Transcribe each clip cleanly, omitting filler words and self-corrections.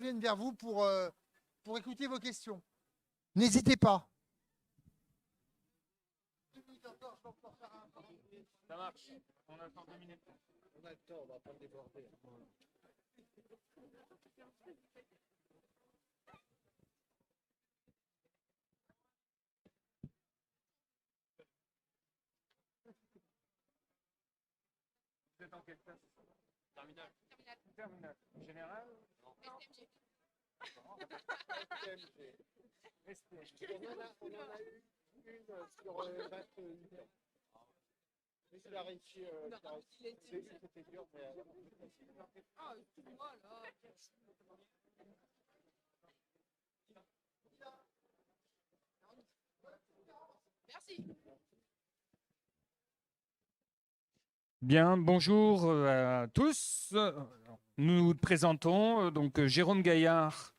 viennent vers vous pour écouter vos questions. N'hésitez pas. Ça marche. On a le temps 2 minutes. On a le temps, on va pas le déborder. Vous êtes en quelle classe? Terminale. Terminale. Général? STMG. On en a eu une sur 28 ans. Mais il a réussi. C'était dur, mais. Ah, excuse-moi, là. Merci. Bien, bonjour à tous. Nous nous présentons, donc Jérôme Gaillard,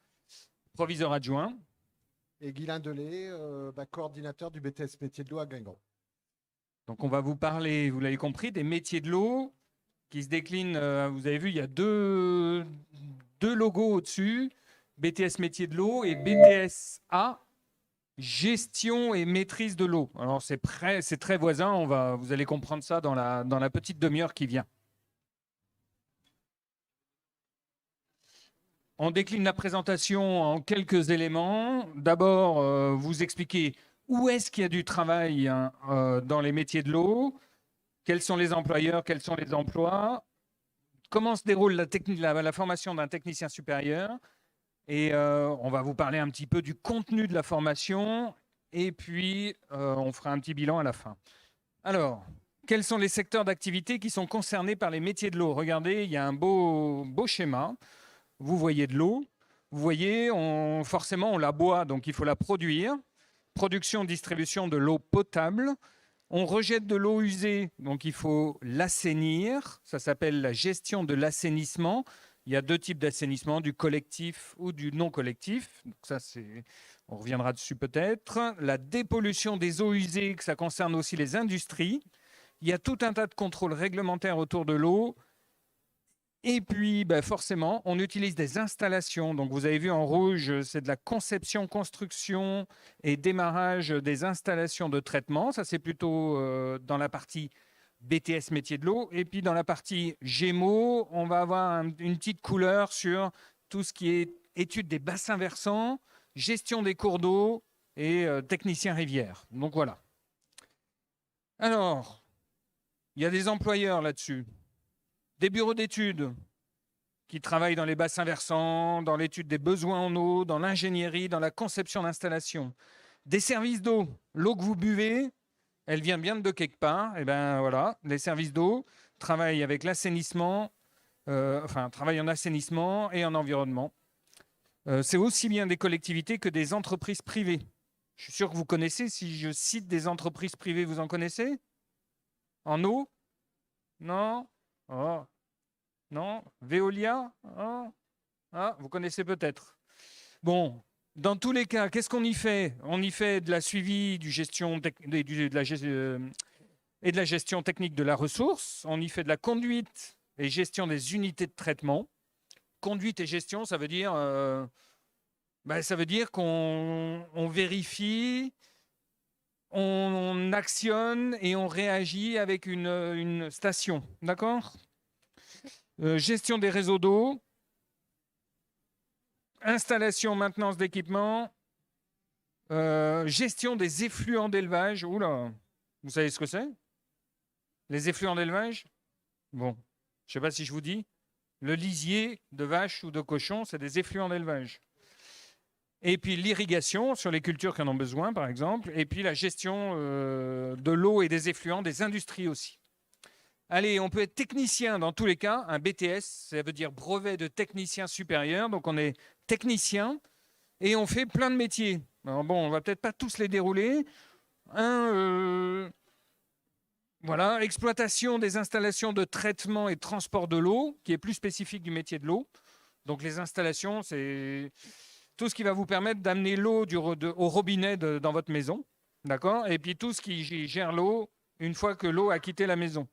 proviseur adjoint. Et Guylain Delay, coordinateur du BTS métier de l'eau à Guingamp. Donc on va vous parler, vous l'avez compris, des métiers de l'eau qui se déclinent. Vous avez vu, il y a deux logos au-dessus, BTS métier de l'eau et BTS A, gestion et maîtrise de l'eau. Alors c'est très voisin, vous allez comprendre ça dans la petite demi-heure qui vient. On décline la présentation en quelques éléments. D'abord, vous expliquer où est-ce qu'il y a du travail dans les métiers de l'eau, quels sont les employeurs, quels sont les emplois, comment se déroule la formation d'un technicien supérieur, et on va vous parler un petit peu du contenu de la formation, et puis on fera un petit bilan à la fin. Alors, quels sont les secteurs d'activité qui sont concernés par les métiers de l'eau? Regardez, il y a un beau schéma. Vous voyez de l'eau, vous voyez, forcément on la boit, donc il faut la produire. Production, distribution de l'eau potable. On rejette de l'eau usée, donc il faut l'assainir. Ça s'appelle la gestion de l'assainissement. Il y a 2 types d'assainissement, du collectif ou du non collectif. Donc ça, on reviendra dessus peut-être. La dépollution des eaux usées, que ça concerne aussi les industries. Il y a tout un tas de contrôles réglementaires autour de l'eau. Et puis, forcément, on utilise des installations. Donc, vous avez vu en rouge, c'est de la conception, construction et démarrage des installations de traitement. Ça, c'est plutôt dans la partie BTS métier de l'eau. Et puis, dans la partie Gémeaux, on va avoir une petite couleur sur tout ce qui est étude des bassins versants, gestion des cours d'eau et technicien rivière. Donc, voilà. Alors, il y a des employeurs là-dessus. Des bureaux d'études qui travaillent dans les bassins versants, dans l'étude des besoins en eau, dans l'ingénierie, dans la conception d'installations. Des services d'eau. L'eau que vous buvez, elle vient bien de quelque part. Et bien voilà, les services d'eau travaillent avec l'assainissement, travaillent en assainissement et en environnement. C'est aussi bien des collectivités que des entreprises privées. Je suis sûr que vous connaissez. Si je cite des entreprises privées, vous en connaissez? En eau? Non? Oh. Non? Veolia? Oh. Ah, vous connaissez peut-être. Bon, dans tous les cas, qu'est-ce qu'on y fait? On y fait de la suivi et de la gestion technique de la ressource. On y fait de la conduite et gestion des unités de traitement. Conduite et gestion, ça veut dire, qu'on vérifie, on actionne et on réagit avec une station. D'accord? Gestion des réseaux d'eau, installation, maintenance d'équipements, gestion des effluents d'élevage. Oula, vous savez ce que c'est? Les effluents d'élevage? Bon, je ne sais pas si je vous dis. Le lisier de vache ou de cochon, c'est des effluents d'élevage. Et puis l'irrigation sur les cultures qui en ont besoin, par exemple. Et puis la gestion de l'eau et des effluents des industries aussi. Allez, on peut être technicien dans tous les cas. Un BTS, ça veut dire brevet de technicien supérieur. Donc, on est technicien et on fait plein de métiers. Alors bon, on va peut-être pas tous les dérouler. Voilà, exploitation des installations de traitement et de transport de l'eau, qui est plus spécifique du métier de l'eau. Donc, les installations, c'est tout ce qui va vous permettre d'amener l'eau au robinet dans votre maison. D'accord? Et puis, tout ce qui gère l'eau une fois que l'eau a quitté la maison.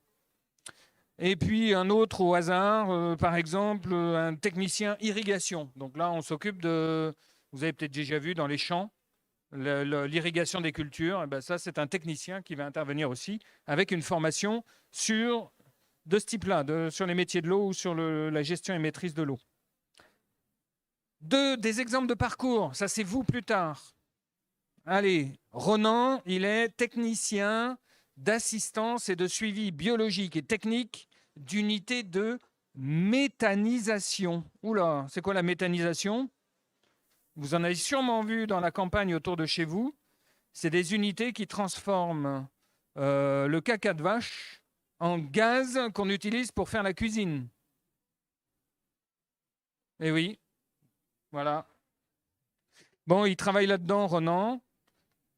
Et puis un autre au hasard, par exemple, un technicien irrigation. Donc là, on s'occupe de, vous avez peut-être déjà vu dans les champs, l'irrigation des cultures. Et ben ça, c'est un technicien qui va intervenir aussi avec une formation sur de ce type-là, sur les métiers de l'eau ou sur la gestion et maîtrise de l'eau. Des exemples de parcours, ça c'est vous plus tard. Allez, Ronan, il est technicien d'assistance et de suivi biologique et technique d'unités de méthanisation. Oula, c'est quoi la méthanisation? Vous en avez sûrement vu dans la campagne autour de chez vous. C'est des unités qui transforment le caca de vache en gaz qu'on utilise pour faire la cuisine. Eh oui, voilà. Bon, il travaille là-dedans, Ronan,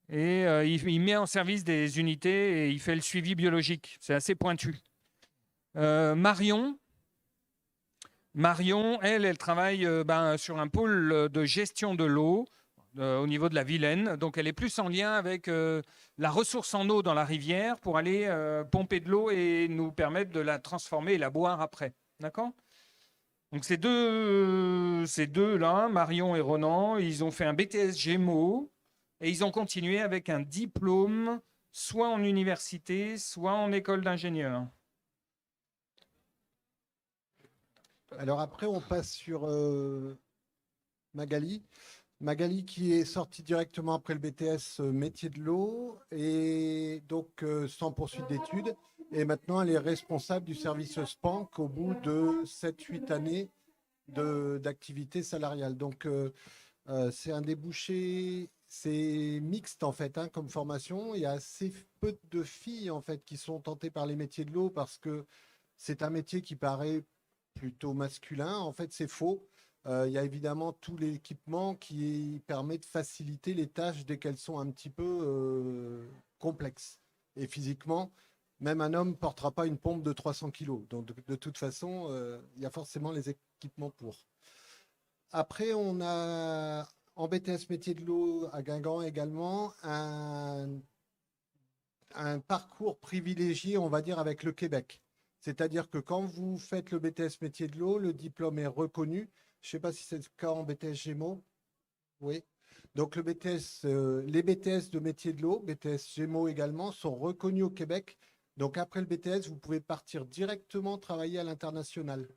et il met en service des unités et il fait le suivi biologique. C'est assez pointu. Marion, elle travaille sur un pôle de gestion de l'eau au niveau de la Vilaine. Donc, elle est plus en lien avec la ressource en eau dans la rivière pour aller pomper de l'eau et nous permettre de la transformer et la boire après. D'accord ? Donc, ces deux-là, Marion et Ronan, ils ont fait un BTS Gémeaux et ils ont continué avec un diplôme soit en université, soit en école d'ingénieur. Alors après, on passe sur Magali. Magali qui est sortie directement après le BTS métier de l'eau et donc sans poursuite d'études. Et maintenant, elle est responsable du service SPANC au bout de 7-8 années d'activité salariale. Donc, c'est un débouché, c'est mixte en fait comme formation. Il y a assez peu de filles en fait qui sont tentées par les métiers de l'eau parce que c'est un métier qui paraît plutôt masculin. En fait, c'est faux. Il y a évidemment tout l'équipement qui permet de faciliter les tâches dès qu'elles sont un petit peu complexes. Et physiquement, même un homme ne portera pas une pompe de 300 kg. Donc, de toute façon, il y a forcément les équipements pour. Après, on a en BTS métier de l'eau à Guingamp également un parcours privilégié, on va dire, avec le Québec. C'est-à-dire que quand vous faites le BTS métier de l'eau, le diplôme est reconnu. Je ne sais pas si c'est le cas en BTS Gémeaux. Oui. Donc le BTS, les BTS de métier de l'eau, BTS Gémeaux également, sont reconnus au Québec. Donc après le BTS, vous pouvez partir directement travailler à l'international.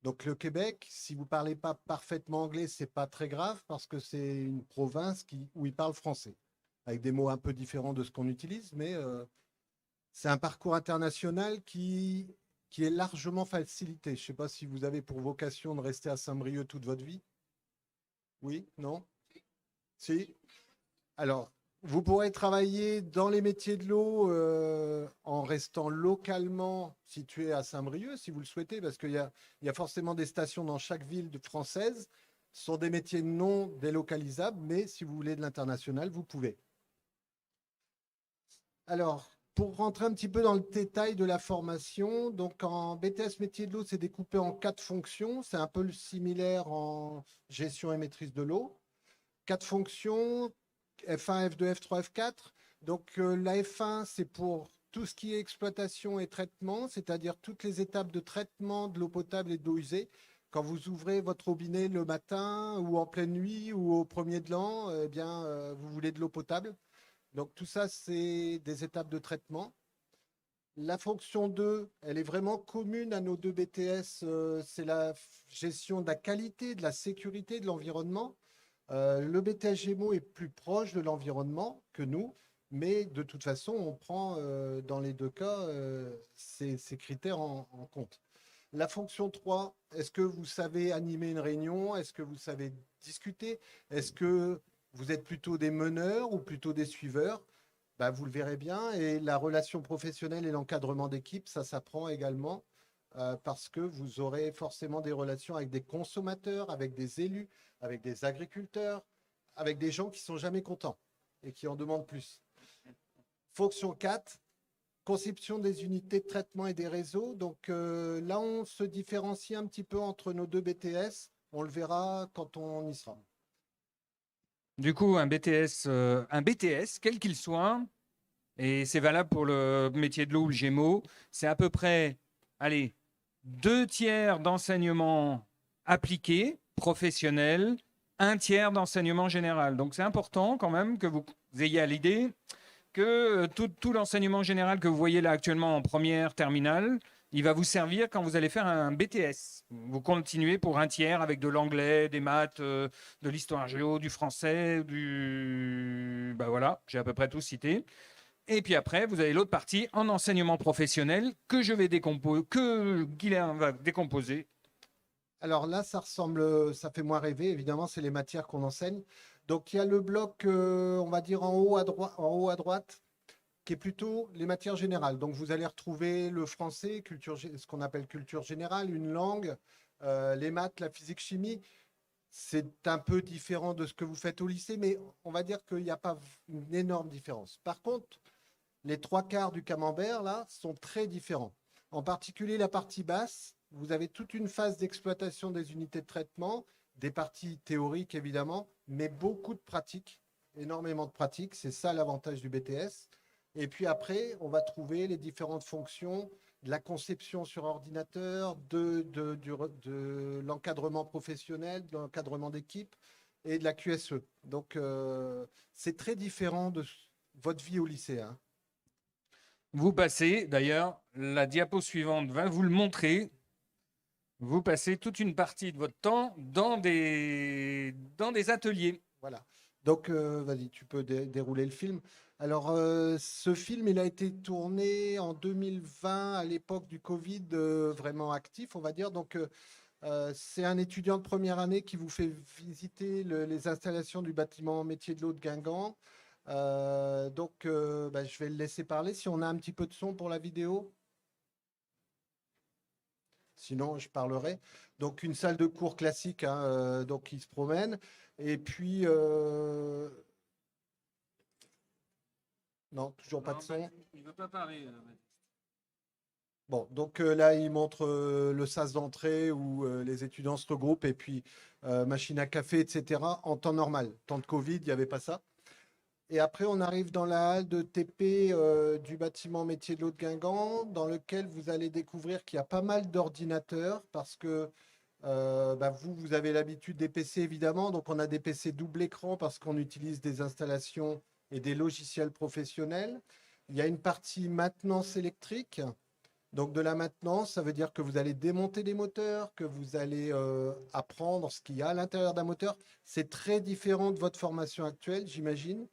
Donc le Québec, si vous ne parlez pas parfaitement anglais, ce n'est pas très grave parce que c'est une province où ils parlent français, avec des mots un peu différents de ce qu'on utilise, mais c'est un parcours international qui est largement facilité. Je ne sais pas si vous avez pour vocation de rester à Saint-Brieuc toute votre vie. Oui? Non? Si? Alors, vous pourrez travailler dans les métiers de l'eau en restant localement situé à Saint-Brieuc, si vous le souhaitez, parce qu'il y a forcément des stations dans chaque ville française. Ce sont des métiers non délocalisables, mais si vous voulez de l'international, vous pouvez. Alors, pour rentrer un petit peu dans le détail de la formation, donc en BTS métier de l'eau, c'est découpé en 4 fonctions. C'est un peu similaire en gestion et maîtrise de l'eau. 4 fonctions, F1, F2, F3, F4. Donc la F1, c'est pour tout ce qui est exploitation et traitement, c'est-à-dire toutes les étapes de traitement de l'eau potable et de l'eau usée. Quand vous ouvrez votre robinet le matin ou en pleine nuit ou au premier de l'an, eh bien, vous voulez de l'eau potable. Donc tout ça, c'est des étapes de traitement. La fonction 2, elle est vraiment commune à nos deux BTS. C'est la gestion de la qualité, de la sécurité de l'environnement. Le BTS Gémeaux est plus proche de l'environnement que nous, mais de toute façon, on prend dans les deux cas ces critères en compte. La fonction 3, est-ce que vous savez animer une réunion? Est-ce que vous savez discuter? Est-ce que vous êtes plutôt des meneurs ou plutôt des suiveurs? Ben, vous le verrez bien. Et la relation professionnelle et l'encadrement d'équipe, ça s'apprend également parce que vous aurez forcément des relations avec des consommateurs, avec des élus, avec des agriculteurs, avec des gens qui ne sont jamais contents et qui en demandent plus. Fonction 4, conception des unités de traitement et des réseaux. Donc là, on se différencie un petit peu entre nos deux BTS. On le verra quand on y sera. Du coup, un BTS, quel qu'il soit, et c'est valable pour le métier de l'eau ou le Gémeaux, c'est à peu près allez, 2 tiers d'enseignement appliqué, professionnel, 1 tiers d'enseignement général. Donc c'est important quand même que vous ayez à l'idée que tout l'enseignement général que vous voyez là actuellement en première, terminale, il va vous servir quand vous allez faire un BTS. Vous continuez pour 1 tiers avec de l'anglais, des maths, de l'histoire géo, du français, ben voilà, j'ai à peu près tout cité. Et puis après, vous avez l'autre partie en enseignement professionnel que je vais décomposer, que Guilherme va décomposer. Alors là, ça fait moins rêver, évidemment, c'est les matières qu'on enseigne. Donc il y a le bloc, on va dire en haut à droite, qui est plutôt les matières générales. Donc vous allez retrouver le français, ce qu'on appelle culture générale, une langue, les maths, la physique, chimie. C'est un peu différent de ce que vous faites au lycée, mais on va dire qu'il n'y a pas une énorme différence. Par contre, les 3 quarts du camembert, là, sont très différents. En particulier la partie basse, vous avez toute une phase d'exploitation des unités de traitement, des parties théoriques évidemment, mais beaucoup de pratiques, énormément de pratiques. C'est ça l'avantage du BTS. Et puis après, on va trouver les différentes fonctions de la conception sur ordinateur, de l'encadrement professionnel, de l'encadrement d'équipe et de la QSE. Donc, c'est très différent de votre vie au lycée, hein. Vous passez, d'ailleurs, la diapo suivante va vous le montrer. Vous passez toute une partie de votre temps dans des ateliers. Voilà. Donc, vas-y, tu peux dérouler le film. Alors, ce film, il a été tourné en 2020, à l'époque du Covid, vraiment actif, on va dire. Donc, c'est un étudiant de première année qui vous fait visiter les installations du bâtiment métier de l'eau de Guingamp. Donc, je vais le laisser parler. Si on a un petit peu de son pour la vidéo. Sinon, je parlerai. Donc, une salle de cours classique, hein, donc qui se promène. Et puis, non, toujours pas de son. Il ne veut pas parler. Bon, donc là, il montre le sas d'entrée où les étudiants se regroupent et puis machine à café, etc. en temps normal. Temps de Covid, il n'y avait pas ça. Et après, on arrive dans la halle de TP du bâtiment métier de l'eau de Guingamp, dans lequel vous allez découvrir qu'il y a pas mal d'ordinateurs parce que vous avez l'habitude des PC évidemment. Donc, on a des PC double écran parce qu'on utilise des installations et des logiciels professionnels. Il y a une partie maintenance électrique. Donc, de la maintenance, ça veut dire que vous allez démonter des moteurs, que vous allez apprendre ce qu'il y a à l'intérieur d'un moteur. C'est très différent de votre formation actuelle, j'imagine.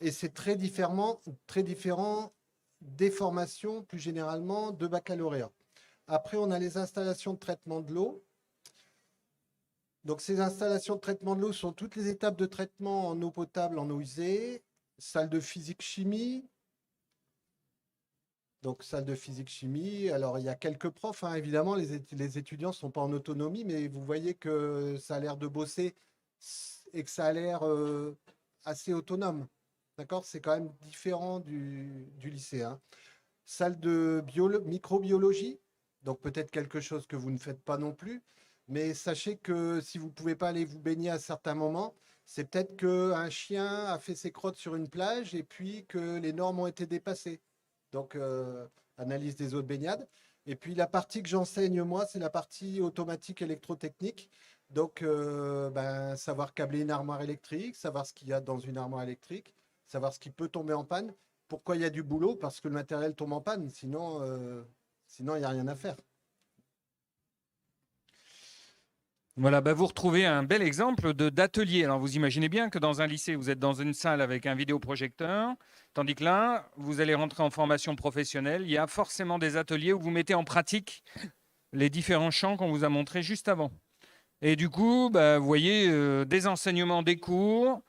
Et c'est très différent des formations, plus généralement, de baccalauréat. Après, on a les installations de traitement de l'eau. Donc, ces installations de traitement de l'eau sont toutes les étapes de traitement en eau potable, en eau usée. Salle de physique-chimie. Donc, salle de physique-chimie. Alors, il y a quelques profs, hein, évidemment. Les étudiants ne sont pas en autonomie, mais vous voyez que ça a l'air de bosser et que ça a l'air assez autonome. D'accord? C'est quand même différent du lycée, hein. Salle de microbiologie, donc peut-être quelque chose que vous ne faites pas non plus, mais sachez que si vous ne pouvez pas aller vous baigner à certains moments, c'est peut-être qu'un chien a fait ses crottes sur une plage et puis que les normes ont été dépassées. Donc, analyse des eaux de baignade. Et puis, la partie que j'enseigne, moi, c'est la partie automatique électrotechnique. Donc, savoir câbler une armoire électrique, savoir ce qu'il y a dans une armoire électrique, savoir ce qui peut tomber en panne. Pourquoi il y a du boulot? Parce que le matériel tombe en panne. Sinon, il n'y a rien à faire. Voilà, vous retrouvez un bel exemple d'atelier. Alors, vous imaginez bien que dans un lycée, vous êtes dans une salle avec un vidéoprojecteur, tandis que là, vous allez rentrer en formation professionnelle. Il y a forcément des ateliers où vous mettez en pratique les différents champs qu'on vous a montrés juste avant. Et du coup, vous voyez des enseignements, des cours,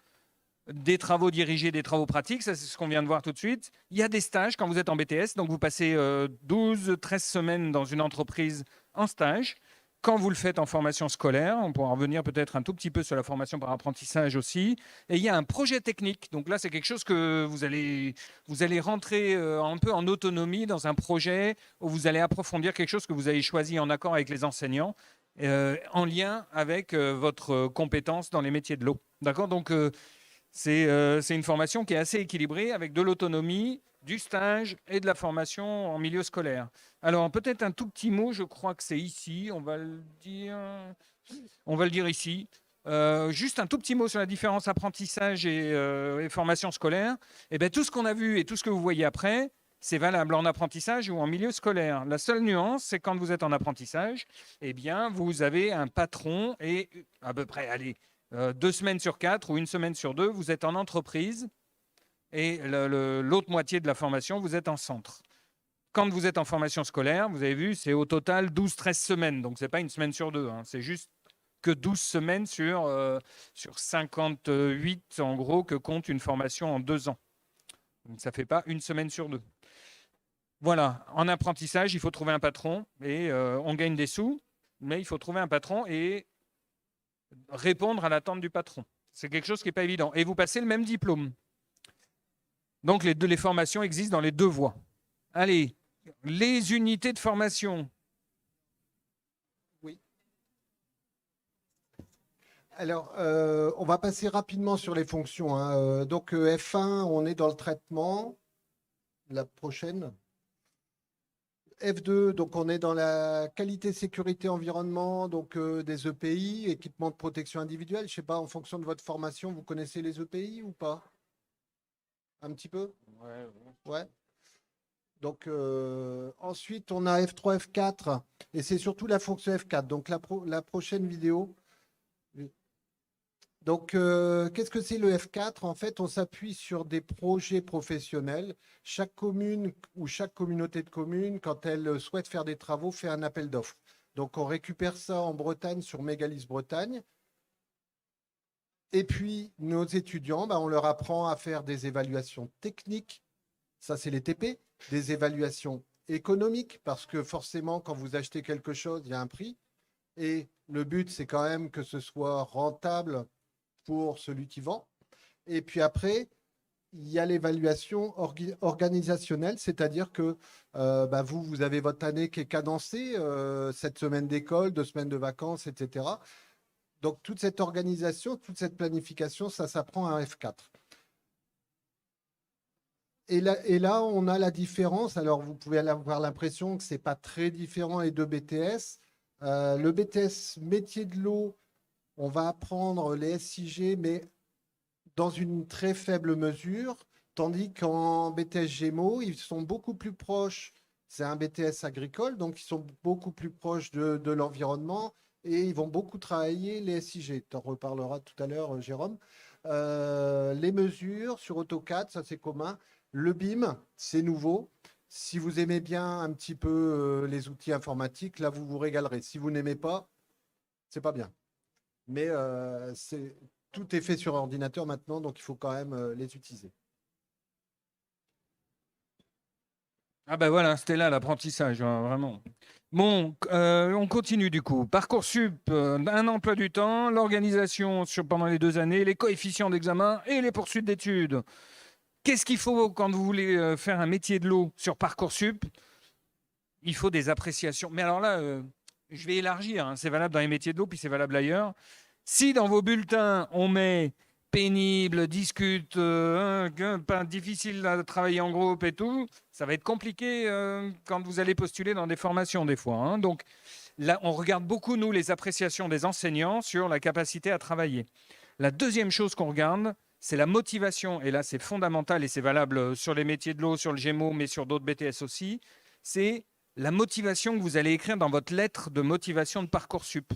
des travaux dirigés, des travaux pratiques. Ça, c'est ce qu'on vient de voir tout de suite. Il y a des stages quand vous êtes en BTS. Donc, vous passez 12-13 semaines dans une entreprise en stage. Quand vous le faites en formation scolaire, on pourra revenir peut-être un tout petit peu sur la formation par apprentissage aussi. Et il y a un projet technique. Donc là, c'est quelque chose que vous allez rentrer un peu en autonomie dans un projet où vous allez approfondir quelque chose que vous avez choisi en accord avec les enseignants, en lien avec votre compétence dans les métiers de l'eau. D'accord? Donc, C'est une formation qui est assez équilibrée avec de l'autonomie, du stage et de la formation en milieu scolaire. Alors, peut-être un tout petit mot, je crois que c'est ici, on va le dire ici. Juste un tout petit mot sur la différence apprentissage et formation scolaire. Eh bien, tout ce qu'on a vu et tout ce que vous voyez après, c'est valable en apprentissage ou en milieu scolaire. La seule nuance, c'est quand vous êtes en apprentissage, eh bien, vous avez un patron et à peu près, allez, 2 semaines sur 4 ou 1 semaine sur 2, vous êtes en entreprise et l'autre moitié de la formation, vous êtes en centre. Quand vous êtes en formation scolaire, vous avez vu, c'est au total 12-13 semaines. Donc, ce n'est pas 1 semaine sur 2. Hein. C'est juste que 12 semaines sur 58, en gros, que compte une formation en 2 ans. Donc, ça ne fait pas 1 semaine sur 2. Voilà. En apprentissage, il faut trouver un patron et on gagne des sous, mais il faut trouver un patron et répondre à l'attente du patron. C'est quelque chose qui n'est pas évident. Et vous passez le même diplôme. Donc, les formations existent dans les 2 voies. Allez, les unités de formation. Oui. Alors, on va passer rapidement sur les fonctions. Hein. Donc, F1, on est dans le traitement. La prochaine. F2, donc on est dans la qualité, sécurité, environnement, donc des EPI, équipement de protection individuelle. Je ne sais pas, en fonction de votre formation, vous connaissez les EPI ou pas? Un petit peu? Ouais. Donc ensuite, on a F3, F4, et c'est surtout la fonction F4. Donc la prochaine vidéo. Donc, qu'est-ce que c'est le F4? En fait, on s'appuie sur des projets professionnels. Chaque commune ou chaque communauté de communes, quand elle souhaite faire des travaux, fait un appel d'offres. Donc, on récupère ça en Bretagne sur Mégalis Bretagne. Et puis, nos étudiants, on leur apprend à faire des évaluations techniques. Ça, c'est les TP. Des évaluations économiques, parce que forcément, quand vous achetez quelque chose, il y a un prix. Et le but, c'est quand même que ce soit rentable pour celui qui vend. Et puis après, il y a l'évaluation organisationnelle, c'est-à-dire que vous avez votre année qui est cadencée, 7 semaines d'école, 2 semaines de vacances, etc. Donc, toute cette organisation, toute cette planification, ça s'apprend à F4. Et là, on a la différence. Alors, vous pouvez avoir l'impression que ce n'est pas très différent les 2 BTS. Le BTS métier de l'eau, on va apprendre les SIG, mais dans une très faible mesure, tandis qu'en BTS Gémeaux, ils sont beaucoup plus proches. C'est un BTS agricole, donc ils sont beaucoup plus proches de l'environnement et ils vont beaucoup travailler les SIG. Tu en reparleras tout à l'heure, Jérôme. Les mesures sur AutoCAD, ça c'est commun. Le BIM, c'est nouveau. Si vous aimez bien un petit peu les outils informatiques, là, vous vous régalerez. Si vous n'aimez pas, c'est pas bien. Mais tout est fait sur ordinateur maintenant, donc il faut quand même les utiliser. Ah ben voilà, c'était là l'apprentissage, hein, vraiment. Bon, on continue du coup. Parcoursup, un emploi du temps, l'organisation pendant les 2 années, les coefficients d'examen et les poursuites d'études. Qu'est-ce qu'il faut quand vous voulez faire un métier de l'eau sur Parcoursup? Il faut des appréciations. Mais alors là, je vais élargir. Hein. C'est valable dans les métiers de l'eau, puis c'est valable ailleurs. Si dans vos bulletins, on met pénible, discute, pas difficile à travailler en groupe et tout, ça va être compliqué quand vous allez postuler dans des formations des fois. Hein. Donc là, on regarde beaucoup, nous, les appréciations des enseignants sur la capacité à travailler. La deuxième chose qu'on regarde, c'est la motivation. Et là, c'est fondamental et c'est valable sur les métiers de l'eau, sur le Gémeaux, mais sur d'autres BTS aussi. C'est la motivation que vous allez écrire dans votre lettre de motivation de Parcoursup.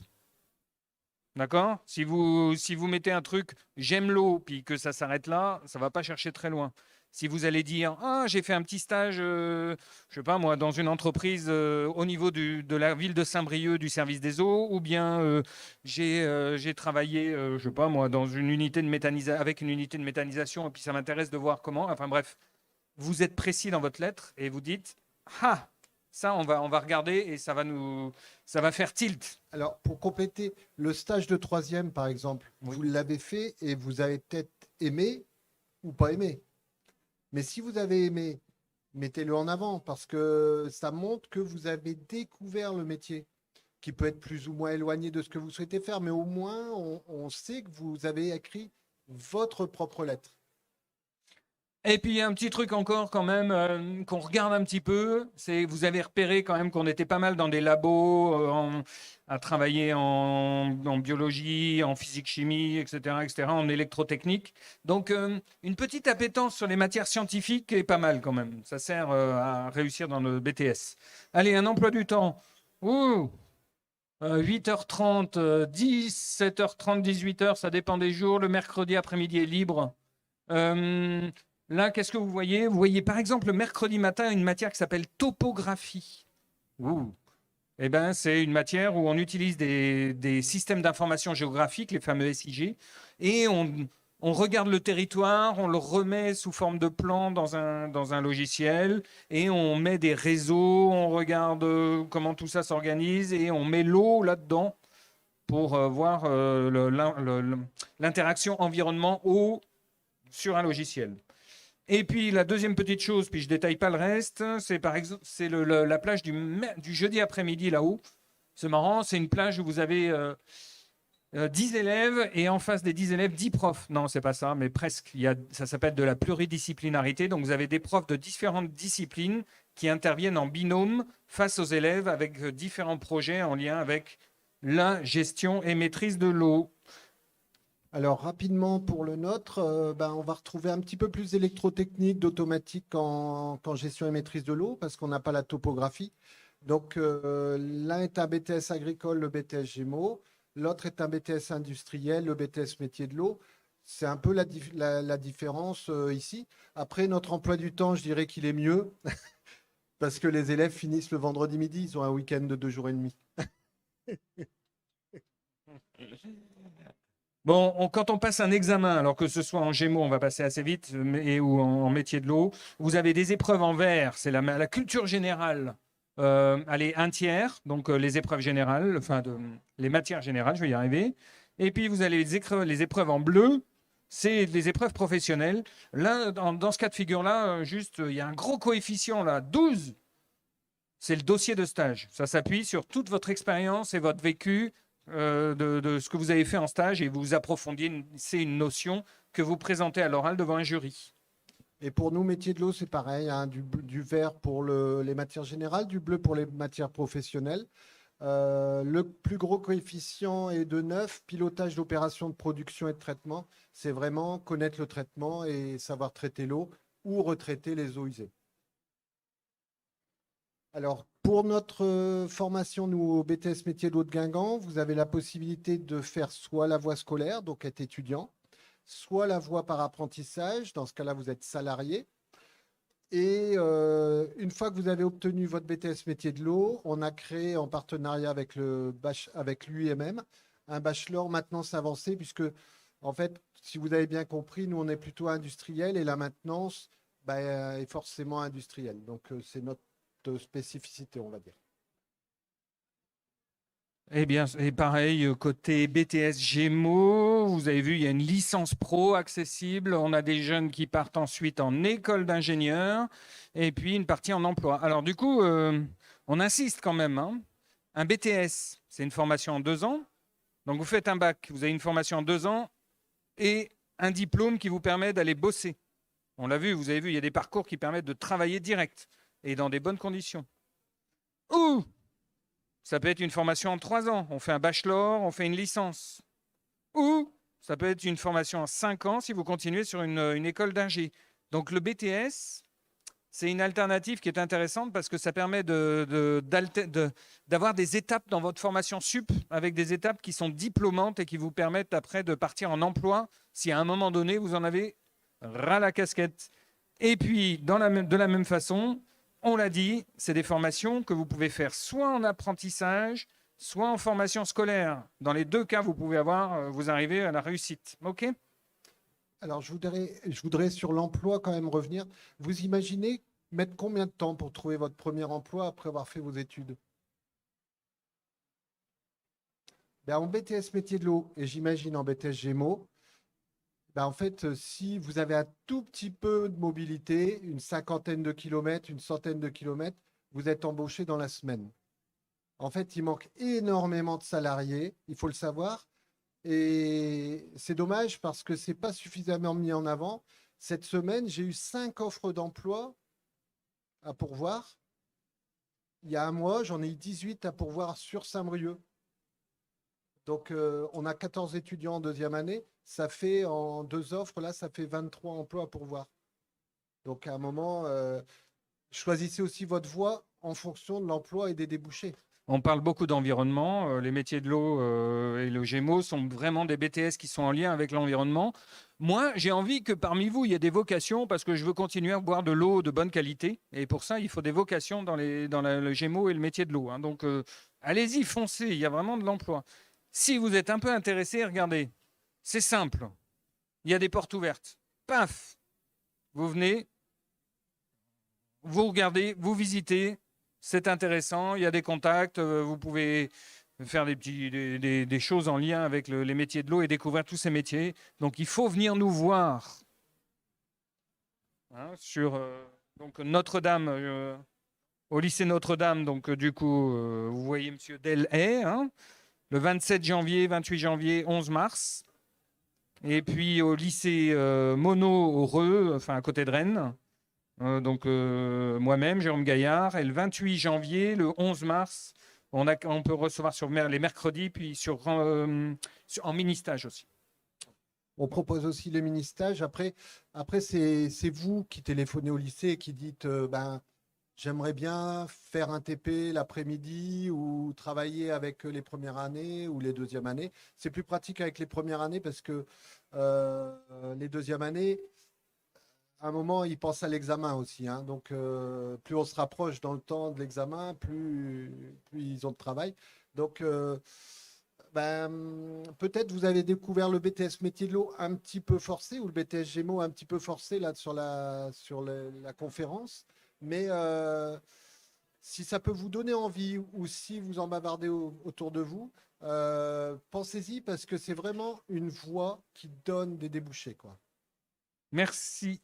D'accord? Si vous mettez un truc « j'aime l'eau » puis que ça s'arrête là, ça ne va pas chercher très loin. Si vous allez dire « ah, j'ai fait un petit stage, je sais pas moi, dans une entreprise au niveau de la ville de Saint-Brieuc du service des eaux » ou bien j'ai travaillé, je sais pas moi, dans une unité de avec une unité de méthanisation et puis ça m'intéresse de voir comment. Enfin bref, vous êtes précis dans votre lettre et vous dites « ah !» Ça, on va regarder et ça va faire tilt. Alors, pour compléter, le stage de 3e, par exemple, vous l'avez fait et vous avez peut-être aimé ou pas aimé. Mais si vous avez aimé, mettez-le en avant parce que ça montre que vous avez découvert le métier, qui peut être plus ou moins éloigné de ce que vous souhaitez faire, mais au moins, on sait que vous avez écrit votre propre lettre. Et puis, il y a un petit truc encore quand même qu'on regarde un petit peu, c'est vous avez repéré quand même qu'on était pas mal dans des labos à travailler en biologie, en physique-chimie, etc., en électrotechnique. Donc, une petite appétence sur les matières scientifiques est pas mal quand même. Ça sert à réussir dans le BTS. Allez, un emploi du temps. Ouh, 8h30, 17h30, 18h, ça dépend des jours. Le mercredi après-midi est libre. Euh, Là, qu'est-ce que vous voyez? Vous voyez par exemple le mercredi matin une matière qui s'appelle topographie. Ouh. Eh ben, c'est une matière où on utilise des systèmes d'information géographique, les fameux SIG, et on regarde le territoire, on le remet sous forme de plan dans un logiciel, et on met des réseaux, on regarde comment tout ça s'organise, et on met l'eau là-dedans pour voir l'interaction environnement-eau sur un logiciel. Et puis la deuxième petite chose, puis je détaille pas le reste, c'est par exemple la plage du jeudi après-midi là-haut. C'est marrant, c'est une plage où vous avez 10 élèves et en face des 10 élèves, 10 profs. Non, c'est pas ça, mais presque. Ça s'appelle de la pluridisciplinarité. Donc vous avez des profs de différentes disciplines qui interviennent en binôme face aux élèves avec différents projets en lien avec la gestion et maîtrise de l'eau. Alors rapidement pour le nôtre, on va retrouver un petit peu plus d'électrotechnique, d'automatique qu'en gestion et maîtrise de l'eau parce qu'on n'a pas la topographie. Donc l'un est un BTS agricole, le BTS Gémeaux, l'autre est un BTS industriel, le BTS métier de l'eau. C'est un peu la différence ici. Après, notre emploi du temps, je dirais qu'il est mieux parce que les élèves finissent le vendredi midi, ils ont un week-end de 2 jours et demi. Bon, quand on passe un examen, alors que ce soit en Gémeaux, on va passer assez vite, ou en métier de l'eau, vous avez des épreuves en vert, c'est la culture générale. Allez, un tiers, donc les épreuves générales, les matières générales, je vais y arriver. Et puis vous avez les épreuves en bleu, c'est les épreuves professionnelles. Là, dans ce cas de figure-là, il y a un gros coefficient, là, 12. C'est le dossier de stage. Ça s'appuie sur toute votre expérience et votre vécu de ce que vous avez fait en stage et vous approfondissez une notion que vous présentez à l'oral devant un jury. Et pour nous, métier de l'eau, c'est pareil, hein, du vert pour les matières générales, du bleu pour les matières professionnelles. Le plus gros coefficient est de 9, pilotage d'opérations de production et de traitement. C'est vraiment connaître le traitement et savoir traiter l'eau ou retraiter les eaux usées. Alors, pour notre formation, nous, au BTS métier de l'eau de Guingamp, vous avez la possibilité de faire soit la voie scolaire, donc être étudiant, soit la voie par apprentissage. Dans ce cas-là, vous êtes salarié. Et une fois que vous avez obtenu votre BTS métier de l'eau, on a créé en partenariat avec l'UIMM un bachelor maintenance avancée, puisque, en fait, si vous avez bien compris, nous, on est plutôt industriel et la maintenance est forcément industrielle. Donc, c'est notre spécificité, on va dire. Eh bien, et pareil, côté BTS Gémeaux, vous avez vu, il y a une licence pro accessible. On a des jeunes qui partent ensuite en école d'ingénieur et puis une partie en emploi. Alors, du coup, on insiste quand même, hein. Un BTS, c'est une formation en 2 ans. Donc, vous faites un bac, vous avez une formation en 2 ans et un diplôme qui vous permet d'aller bosser. On l'a vu, vous avez vu, il y a des parcours qui permettent de travailler direct et dans des bonnes conditions. Ou ça peut être une formation en 3 ans. On fait un bachelor, on fait une licence. Ou ça peut être une formation en 5 ans si vous continuez sur une école d'ingé. Donc le BTS, c'est une alternative qui est intéressante parce que ça permet d'avoir des étapes dans votre formation sup avec des étapes qui sont diplômantes et qui vous permettent après de partir en emploi si à un moment donné vous en avez ras la casquette. Et puis, de la même façon, on l'a dit, c'est des formations que vous pouvez faire soit en apprentissage, soit en formation scolaire. Dans les 2 cas, vous arrivez à la réussite. OK? Alors, je voudrais sur l'emploi quand même revenir. Vous imaginez mettre combien de temps pour trouver votre premier emploi après avoir fait vos études? En BTS métier de l'eau, et j'imagine en BTS Gémeaux, en fait, si vous avez un tout petit peu de mobilité, une 50aine de kilomètres, une centaine de kilomètres, vous êtes embauché dans la semaine. En fait, il manque énormément de salariés, il faut le savoir. Et c'est dommage parce que c'est pas suffisamment mis en avant. Cette semaine, j'ai eu 5 offres d'emploi à pourvoir. Il y a un mois, j'en ai eu 18 à pourvoir sur Saint-Brieuc. Donc, on a 14 étudiants en deuxième année. Ça fait en 2 offres, là, ça fait 23 emplois à pourvoir. Donc, à un moment, choisissez aussi votre voie en fonction de l'emploi et des débouchés. On parle beaucoup d'environnement. Les métiers de l'eau et le Gémeaux sont vraiment des BTS qui sont en lien avec l'environnement. Moi, j'ai envie que parmi vous, il y ait des vocations parce que je veux continuer à boire de l'eau de bonne qualité. Et pour ça, il faut des vocations dans le Gémeaux et le métier de l'eau, hein. Donc, allez-y, foncez. Il y a vraiment de l'emploi. Si vous êtes un peu intéressé, regardez. C'est simple. Il y a des portes ouvertes. Paf! Vous venez, vous regardez, vous visitez. C'est intéressant, il y a des contacts, vous pouvez faire des choses en lien avec les métiers de l'eau et découvrir tous ces métiers. Donc il faut venir nous voir. Hein, sur donc Notre-Dame, au lycée Notre-Dame, donc du coup, vous voyez M. Delhaye, hein, le 27 janvier, 28 janvier, 11 mars. Et puis au lycée Monod au Reux, enfin à côté de Rennes. Donc moi-même, Jérôme Gaillard, et le 28 janvier, le 11 mars, on peut recevoir sur les mercredis, puis en mini-stage aussi. On propose aussi les mini-stages. Après c'est vous qui téléphonez au lycée et qui dites j'aimerais bien faire un TP l'après-midi ou travailler avec les premières années ou les deuxièmes années. C'est plus pratique avec les premières années parce que les deuxièmes années, à un moment, ils pensent à l'examen aussi, hein. Donc, plus on se rapproche dans le temps de l'examen, plus ils ont de travail. Donc, peut-être vous avez découvert le BTS métier de l'eau un petit peu forcé ou le BTS Gémeaux un petit peu forcé là sur la conférence. Mais si ça peut vous donner envie ou si vous en bavardez autour de vous, pensez-y parce que c'est vraiment une voie qui donne des débouchés, quoi. Merci.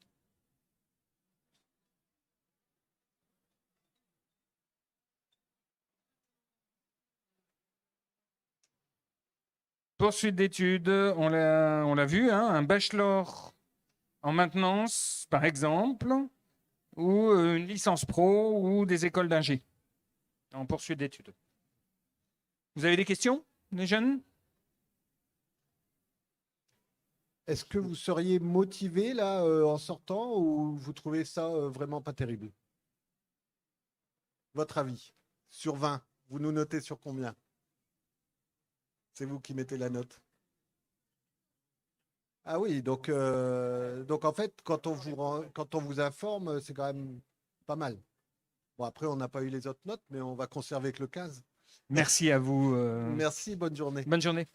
Poursuite d'études, on l'a vu, hein, un bachelor en maintenance, par exemple, ou une licence pro ou des écoles d'ingé en poursuite d'études. Vous avez des questions, les jeunes? Est-ce que vous seriez motivé là en sortant ou vous trouvez ça vraiment pas terrible? Votre avis sur 20, vous nous notez sur combien? C'est vous qui mettez la note. Ah oui, donc en fait, quand on vous informe, c'est quand même pas mal. Bon, après, on n'a pas eu les autres notes, mais on va conserver que le 15. Merci à vous. Merci, bonne journée. Bonne journée.